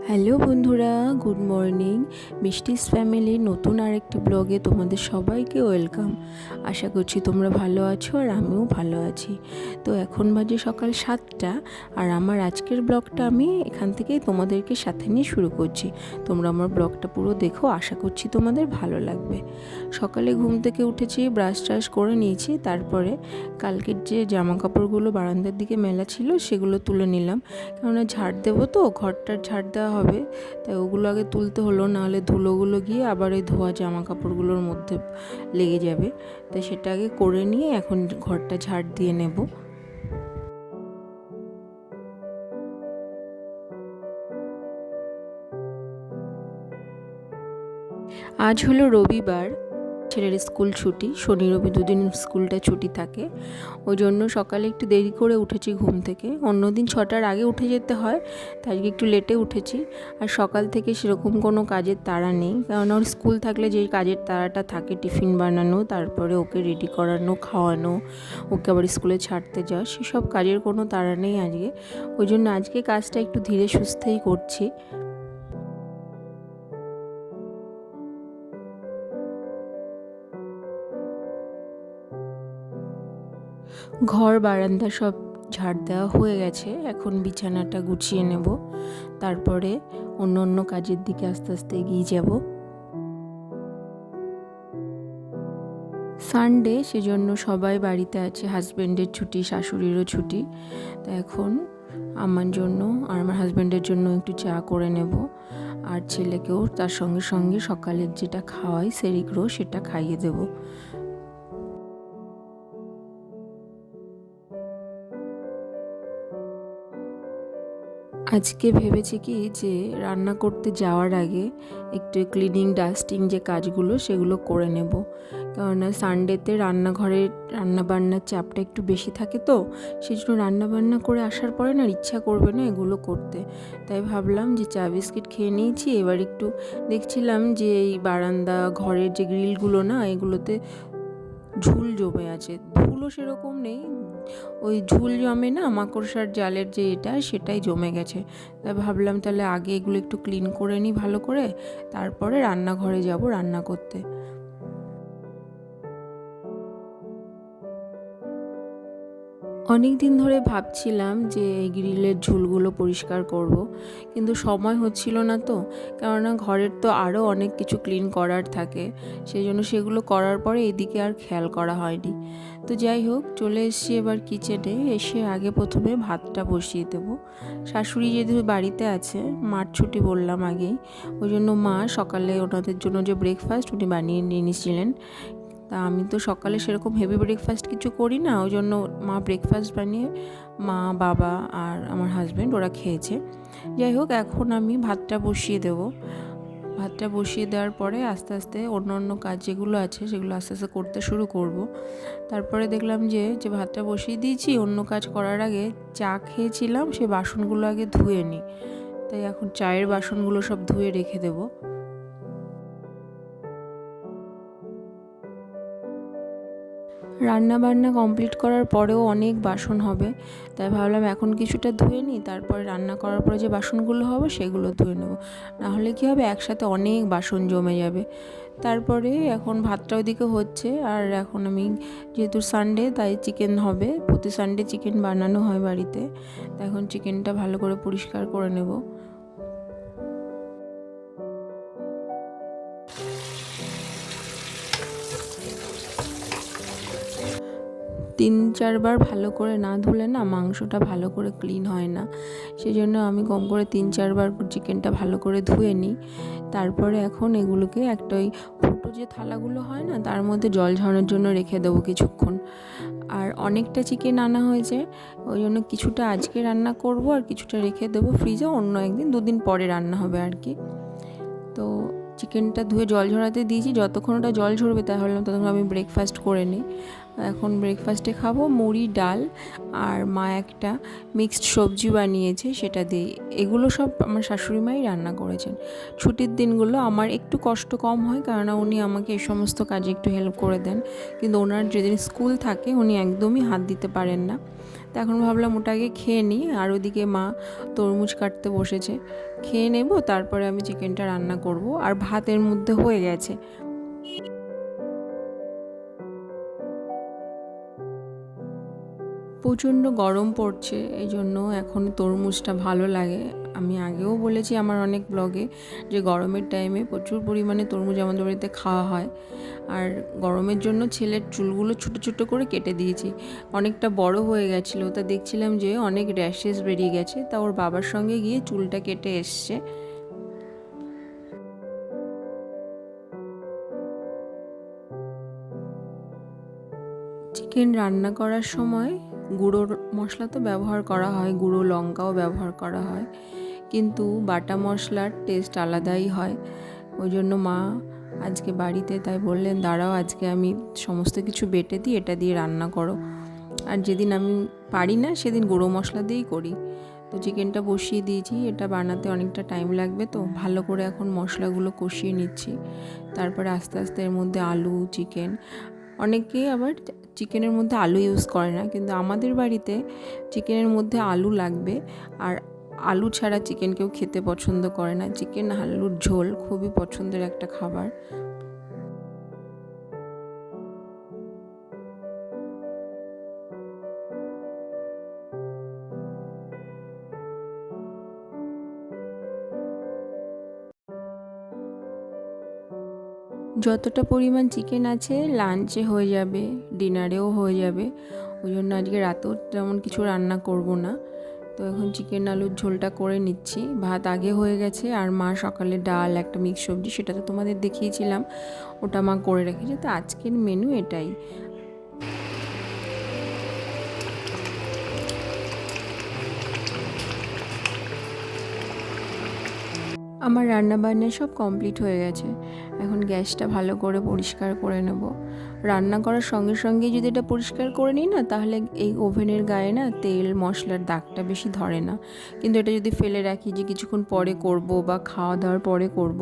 Hello বন্ধুরা, good morning. মিষ্টিস ফ্যামিলির নতুন আরেকটি ব্লগে তোমাদের সবাইকে ওয়েলকাম। আশা করছি তোমরা ভালো আছো আর আমিও ভালো আছি। তো এখন বাজে সকাল 7টা আর আমার আজকের ব্লগটা আমি এখান থেকেই তোমাদেরকে সাথে নিয়ে শুরু করছি। তোমরা আমার ব্লগটা পুরো দেখো, আশা করছি তোমাদের ভালো লাগবে। সকালে ঘুম থেকে উঠেছি, ব্রাশ ট্রাশ করে নিয়েছি, তারপরে কালকের যে জামা কাপড়গুলো বারান্দার দিকে মেলা ছিল সেগুলো তুলে নিলাম, কেননা ঝাড় দেবো তো, ঘরটার ঝাড় দেওয়া হবে, তাই ওগুলো আগে তুলতে হলো, নাহলে ধুলোগুলো গিয়ে আবার এই ধোয়া জামা কাপড়গুলোর মধ্যে লেগে যাবে। তাই সেটা আগে করে নিয়ে এখন ঘরটা ঝাড় দিয়ে নেব। আজ হলো রবিবার, ছেলের স্কুল ছুটি, শনি রবি দুদিন স্কুলটা ছুটি থাকে, ওই জন্য সকালে একটু দেরি করে উঠেছি ঘুম থেকে। অন্যদিন 6টার আগে উঠে যেতে হয়, তাই আজকে একটু লেটে উঠেছি। আর সকাল থেকে সেরকম কোনো কাজের তাড়া নেই, কারণ ওর স্কুল থাকলে যেই কাজের তাড়াটা থাকে, টিফিন বানানো, তারপরে ওকে রেডি করানো, খাওয়ানো, ওকে আবার স্কুলে ছাড়তে যাওয়া, সেসব কাজের কোনো তাড়া নেই আজকে। ওই জন্য আজকে কাজটা একটু ধীরে সুস্থেই করছি। ঘর বারান্দা সব ঝাড় দেওয়া হয়ে গেছে, এখন বিছানাটা গুছিয়ে নেব, তারপরে অন্য অন্য কাজের দিকে আস্তে আস্তে এগিয়ে যাব। সানডে, সেজন্য সবাই বাড়িতে আছে, হাজব্যান্ডের ছুটি, শাশুড়িরও ছুটি। তো এখন আমার জন্য আর আমার হাজব্যান্ডের জন্য একটু চা করে নেব, আর ছেলেকেও তার সঙ্গে সঙ্গে সকালের যেটা খাওয়াই সেরিগ্রো সেটা খাইয়ে দেবো। আজকে ভেবেছি কি যে রান্না করতে যাওয়ার আগে একটু ক্লিনিং ডাস্টিং যে কাজগুলো সেগুলো করে নেব, কেননা সানডেতে রান্নাঘরের রান্নাবান্নার চাপটা একটু বেশি থাকে, তো সেই জন্য রান্নাবান্না করে আসার পরে না ইচ্ছা করবে না এগুলো করতে। তাই ভাবলাম যে চা বিস্কিট খেয়ে নিয়েছি, এবার একটু দেখছিলাম যে এই বারান্দা ঘরের যে গ্রিলগুলো না, এগুলোতে ঝুল জমে আছে, ধুলো সেরকম নেই, ওই ঝুল জমে না, মাকড়সার জালের যে এটা সেটাই জমে গেছে। তাই ভাবলাম তাহলে আগে এগুলো একটু ক্লিন করে নিই ভালো করে, তারপরে রান্নাঘরে যাব রান্না করতে। অনেক দিন ধরে ভাবছিলাম যে এই গ্রিলের ঝুলগুলো পরিষ্কার করব, কিন্তু সময় হচ্ছিল না, তো কেননা ঘরের তো আরও অনেক কিছু ক্লিন করার থাকে, সেই জন্য সেগুলো করার পরে এদিকে আর খেয়াল করা হয়নি। তো যাই হোক, চলে এসেছি এবার কিচেনে, এসে আগে প্রথমে ভাতটা বসিয়ে দেবো। শাশুড়ি যেহেতু বাড়িতে আছে, মার ছুটি বললাম আগেই, ওই জন্য মা সকালে ওনাদের জন্য যে ব্রেকফাস্ট উনি বানিয়ে নিয়ে নিয়েছিলেন। তা আমি তো সকালে সেরকম হেভি ব্রেকফাস্ট কিছু করি না, ওই জন্য মা ব্রেকফাস্ট বানিয়ে মা, বাবা আর আমার হাজব্যান্ড ওরা খেয়েছে। যাই হোক, এখন আমি ভাতটা বসিয়ে দেব। ভাতটা বসিয়ে দেওয়ার পরে আস্তে আস্তে অন্য অন্য কাজ যেগুলো আছে সেগুলো আস্তে আস্তে করতে শুরু করব। তারপরে দেখলাম যে যে ভাতটা বসিয়ে দিয়েছি, অন্য কাজ করার আগে চা খেয়েছিলাম, সে বাসনগুলো আগে ধুয়ে নিই। তাই এখন চায়ের বাসনগুলো সব ধুয়ে রেখে দেবো। রান্না বান্না কমপ্লিট করার পরেও অনেক বাসন হবে, তাই ভাবলাম এখন কিছুটা ধুয়ে নিই, তারপরে রান্না করার পরে যে বাসনগুলো হবে সেগুলো ধুয়ে নেব, নাহলে কী হবে একসাথে অনেক বাসন জমে যাবে। তারপরে এখন ভাতটা ওইদিকে হচ্ছে, আর এখন আমি যেহেতু সানডে তাই চিকেন হবে, প্রতি সানডে চিকেন বানানো হয় বাড়িতে, তাই এখন চিকেনটা ভালো করে পরিষ্কার করে নেব। 3-4 বার ভালো করে না ধুলে না মাংসটা ভালো করে ক্লিন হয় না, সেই জন্য আমি কম করে 3-4 বার চিকেনটা ভালো করে ধুয়ে নিই। তারপরে এখন এগুলোকে একটা ওই ফুটো যে থালাগুলো হয় না, তার মধ্যে জল ঝরানোর জন্য রেখে দেবো কিছুক্ষণ। আর অনেকটা চিকেন আনা হয়েছে, ওই জন্য কিছুটা আজকে রান্না করব আর কিছুটা রেখে দেবো ফ্রিজে, অন্য একদিন 2 দিন পরে রান্না হবে আর কি। তো চিকেনটা ধুয়ে জল ঝরাতে দিয়েছি, যতক্ষণ ওটা জল ঝরবে তাহলে ততক্ষণ আমি ব্রেকফাস্ট করে নিই। এখন ব্রেকফাস্টে খাবো মুড়ি, ডাল, আর মা একটা মিক্সড সবজি বানিয়েছে সেটা দিয়ে। এগুলো সব আমার শাশুড়ি মাই রান্না করেছেন। ছুটির দিনগুলো আমার একটু কষ্ট কম হয়, কেননা উনি আমাকে এই সমস্ত কাজে একটু হেল্প করে দেন, কিন্তু ওনার যেদিন স্কুল থাকে উনি একদমই হাত দিতে পারেন না, তো এখন ভাবলাম ওটা আগে খেয়ে নিই, আর ওদিকে মা তরমুজ কাটতে বসেছে, খেয়ে নেব তারপরে আমি চিকেনটা রান্না করব। আর ভাতের মধ্যে হয়ে গেছে। প্রচণ্ড গরম পড়ছে, এই জন্য এখন তরমুজটা ভালো লাগে। আমি আগেও বলেছি আমার অনেক ব্লগে যে গরমের টাইমে প্রচুর পরিমাণে তরমুজ আমাদের বাড়িতে খাওয়া হয়। আর গরমের জন্য ছেলের চুলগুলো ছোটো ছোটো করে কেটে দিয়েছি, অনেকটা বড় হয়ে গেছিলো, তা দেখছিলাম যে অনেক র্যাশেস বেরিয়ে গেছে, তা ওর বাবার সঙ্গে গিয়ে চুলটা কেটে এসছে। চিকেন রান্না করার সময় গুঁড়োর মশলা তো ব্যবহার করা হয়, গুঁড়ো লঙ্কাও ব্যবহার করা হয়, কিন্তু বাটা মশলার টেস্ট আলাদাই হয়। ওই জন্য মা আজকে বাড়িতে তাই বললেন, দাঁড়াও আজকে আমি সমস্ত কিছু বেটে দিই, এটা দিয়ে রান্না করো। আর যেদিন আমি পারি না সেদিন গুঁড়ো মশলা দিয়েই করি। তো চিকেনটা বসিয়ে দিয়েছি, এটা বানাতে অনেকটা টাইম লাগবে, তো ভালো করে এখন মশলাগুলো কষিয়ে নিচ্ছি। তারপরে আস্তে আস্তে এর মধ্যে আলু, চিকেন, অনেকে আবার চিকেনের মধ্যে আলু ইউজ করে না, কিন্তু আমাদের বাড়িতে চিকেনের মধ্যে আলু লাগবে। আর আলু ছাড়া চিকেন কেউ খেতে পছন্দ করে না। চিকেন আলুর ঝোল খুবই পছন্দের একটা খাবার। যতটা পরিমাণ চিকেন আছে লাঞ্চে হয়ে যাবে, ডিনারেও হয়ে যাবে। ওই জন্য আজকে রাতেও তেমন কিছু রান্না করব না। তো এখন চিকেন আলুর ঝোলটা করে নিচ্ছি। ভাত আগে হয়ে গেছে, আর মা সকালে ডাল, একটা মিক্স সবজি, সেটা তো তোমাদের দেখিয়েছিলাম, ওটা মা করে রেখেছে। তো আজকের মেনু এটাই। আমার রান্নাবান্না সব কমপ্লিট হয়ে গেছে। এখন গ্যাসটা ভালো করে পরিষ্কার করে নেব। রান্না করার সঙ্গে সঙ্গে যদি এটা পরিষ্কার করে নিই না, তাহলে এই ওভেনের গায়ে না তেল মশলার দাগটা বেশি ধরে না। কিন্তু এটা যদি ফেলে রাখি যে কিছুক্ষণ পরে করব বা খাওয়া দাওয়ার পরে করব,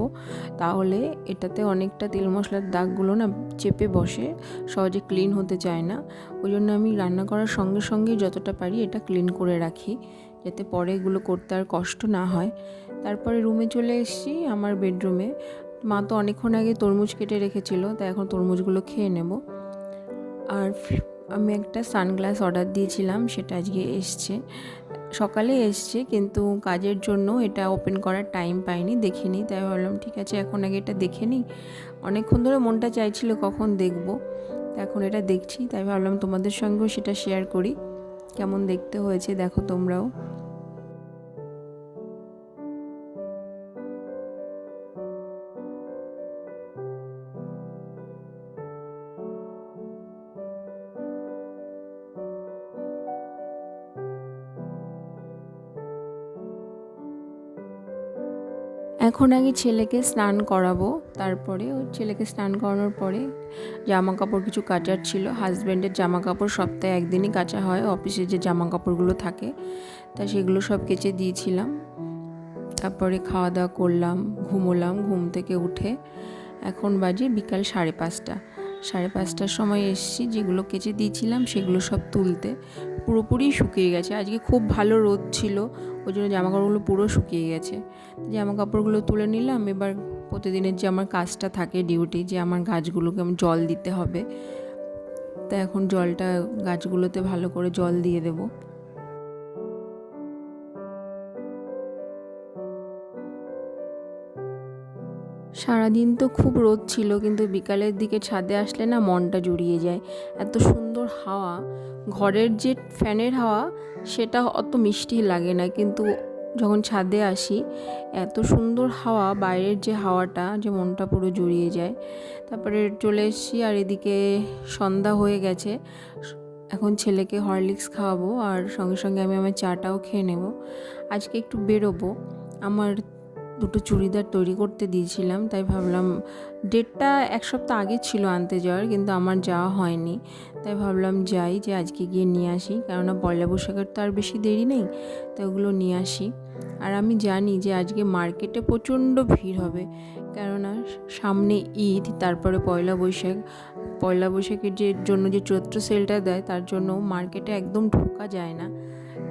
তাহলে এটাতে অনেকটা তেল মশলার দাগগুলো না চেপে বসে, সহজে ক্লিন হতে চায় না। ওই জন্য আমি রান্না করার সঙ্গে সঙ্গে যতটা পারি এটা ক্লিন করে রাখি, যাতে পরে এগুলো করতে আর কষ্ট না হয়। তারপরে রুমে চলে এসেছি, আমার বেডরুমে। মা তো অনেকক্ষণ আগে তরমুজ কেটে রেখেছিল, তাই এখন তরমুজগুলো খেয়ে নেব। আর আমি একটা সানগ্লাস অর্ডার দিয়েছিলাম, সেটা আজকে এসছে, সকালে এসছে, কিন্তু কাজের জন্য এটা ওপেন করার টাইম পাইনি, দেখিনি। তাই ভাবলাম ঠিক আছে এখন আগে এটা দেখে নিই। অনেকক্ষণ ধরে মনটা চাইছিল কখন দেখব, তো এখন এটা দেখছি, তাই ভাবলাম তোমাদের সঙ্গেও সেটা শেয়ার করি। কেমন দেখতে হয়েছে দেখো তোমরাও। এখন আগে ছেলেকে স্নান করাবো, তারপরে ওই ছেলেকে স্নান করানোর পরে জামা কাপড় কিছু কাচার ছিল। হাজব্যান্ডের জামা কাপড় সপ্তাহে একদিনই কাচা হয়, অফিসে যে জামা কাপড়গুলো থাকে, তা সেগুলো সব কেচে দিয়েছিলাম। তারপরে খাওয়া দাওয়া করলাম, ঘুমোলাম। ঘুম থেকে উঠে এখন বাজে বিকাল 5:30। 5:30টার সময় এসেছি, যেগুলো কেচে দিয়েছিলাম সেগুলো সব তুলতে। পুরোপুরি শুকিয়ে গেছে, আজকে খুব ভালো রোদ ছিল, ওই জন্য জামাকাপড়গুলো পুরো শুকিয়ে গেছে। জামাকাপড়গুলো তুলে নিলাম। এবার প্রতিদিনের যে আমার কাজটা থাকে, ডিউটি, যে আমার গাছগুলোকে আমি জল দিতে হবে, তা এখন জলটা গাছগুলোতে ভালো করে জল দিয়ে দেবো। সারাদিন তো খুব রোদ ছিল, কিন্তু বিকালের দিকে ছাদে আসলে না মনটা জুড়িয়ে যায়। এত সুন্দর হাওয়া, ঘরের যে ফ্যানের হাওয়া সেটা অত মিষ্টি লাগে না, কিন্তু যখন ছাদে আসি এত সুন্দর হাওয়া, বাইরের যে হাওয়াটা, যে মনটা পুরো জুড়িয়ে যায়। তারপরে চলে এসেছি, আর এদিকে সন্ধ্যা হয়ে গেছে। এখন ছেলেকে হরলিক্স খাওয়াবো, আর সঙ্গে সঙ্গে আমি আমার চাটাও খেয়ে নেব। আজকে একটু বেরোবো, আমার দুটো চুড়িদার তৈরি করতে দিয়েছিলাম, তাই ভাবলাম, ডেটটা 1 সপ্তাহ আগে ছিল আনতে যাওয়ার, কিন্তু আমার যাওয়া হয়নি। তাই ভাবলাম যাই, যে আজকে গিয়ে নিয়ে আসি, কেননা পয়লা বৈশাখের তো আর বেশি দেরি নেই, তাই ওগুলো নিয়ে আসি। আর আমি জানি যে আজকে মার্কেটে প্রচণ্ড ভিড় হবে, কেননা সামনে ঈদ, তারপরে পয়লা বৈশাখের জন্য যে চৈত্র সেলটা দেয়, তার জন্য মার্কেটে একদম ঢোকা যায় না।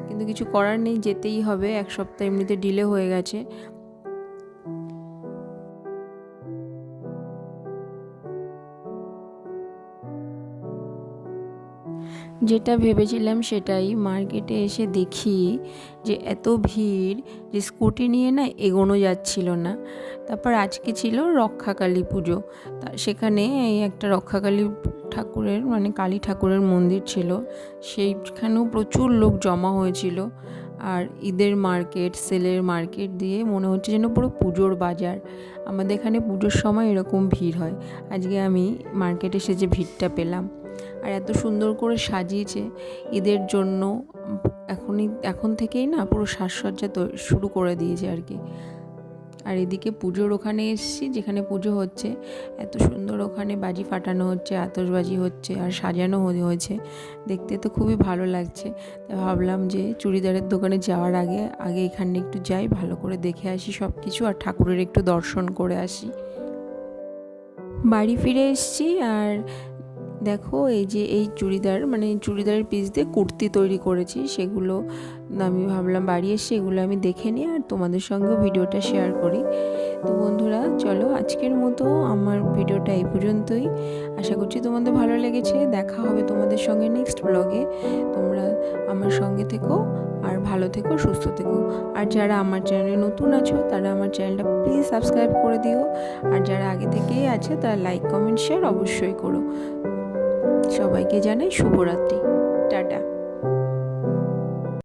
কিন্তু কিছু করার নেই, যেতেই হবে, এক সপ্তাহ এমনিতে ডিলে হয়ে গেছে। যেটা ভেবেছিলাম সেটাই, মার্কেটে এসে দেখি যে এত ভিড় যে স্কুটি নিয়ে না এগোনো যাচ্ছিল না। তারপর আজকে ছিল রক্ষাকালী পুজো, তা সেখানে এই একটা রক্ষাকালী ঠাকুরের মানে কালী ঠাকুরের মন্দির ছিল, সেইখানেও প্রচুর লোক জমা হয়েছিল। আর ঈদের মার্কেট, সেলের মার্কেট দিয়ে মনে হচ্ছে যেন পুরো পুজোর বাজার। আমাদের এখানে পুজোর সময় এরকম ভিড় হয়। আজকে আমি মার্কেটে এসে যে ভিড়টা পেলাম, আর এত সুন্দর করে সাজিয়েছে ঈদের জন্য। এখন থেকেই না পুরো সাজসজ্জা শুরু করে দিয়েছে আর কি। আর এদিকে পুজোর ওখানে এসেছি, যেখানে পুজো হচ্ছে, এত সুন্দর ওখানে বাজি ফাটানো হচ্ছে, আতশবাজি হচ্ছে আর সাজানো হয়েছে, দেখতে তো খুবই ভালো লাগছে। তাই ভাবলাম যে চুড়িদারের দোকানে যাওয়ার আগে এখানে একটু যাই, ভালো করে দেখে আসি সব কিছু, আর ঠাকুরের একটু দর্শন করে আসি। বাড়ি ফিরে এসেছি, আর দেখো এই চুড়িদারের পিস দিয়ে কুর্তি তৈরি করেছি, সেগুলো আমি ভাবলাম বাড়ি এসে এগুলো আমি দেখে নিই আর তোমাদের সঙ্গেও ভিডিওটা শেয়ার করি। তো বন্ধুরা, চলো আজকের মতো আমার ভিডিওটা এই পর্যন্তই। আশা করছি তোমাদের ভালো লেগেছে। দেখা হবে তোমাদের সঙ্গে নেক্সট ব্লগে। তোমরা আমার সঙ্গে থেকো, আর ভালো থেকো, সুস্থ থেকো। আর যারা আমার চ্যানেলে নতুন আছো, তারা আমার চ্যানেলটা প্লিজ সাবস্ক্রাইব করে দিও। আর যারা আগে থেকেই আছে, তারা লাইক, কমেন্ট, শেয়ার অবশ্যই করো। সবাইকে জানাই শুভরাত্রি। টাটা।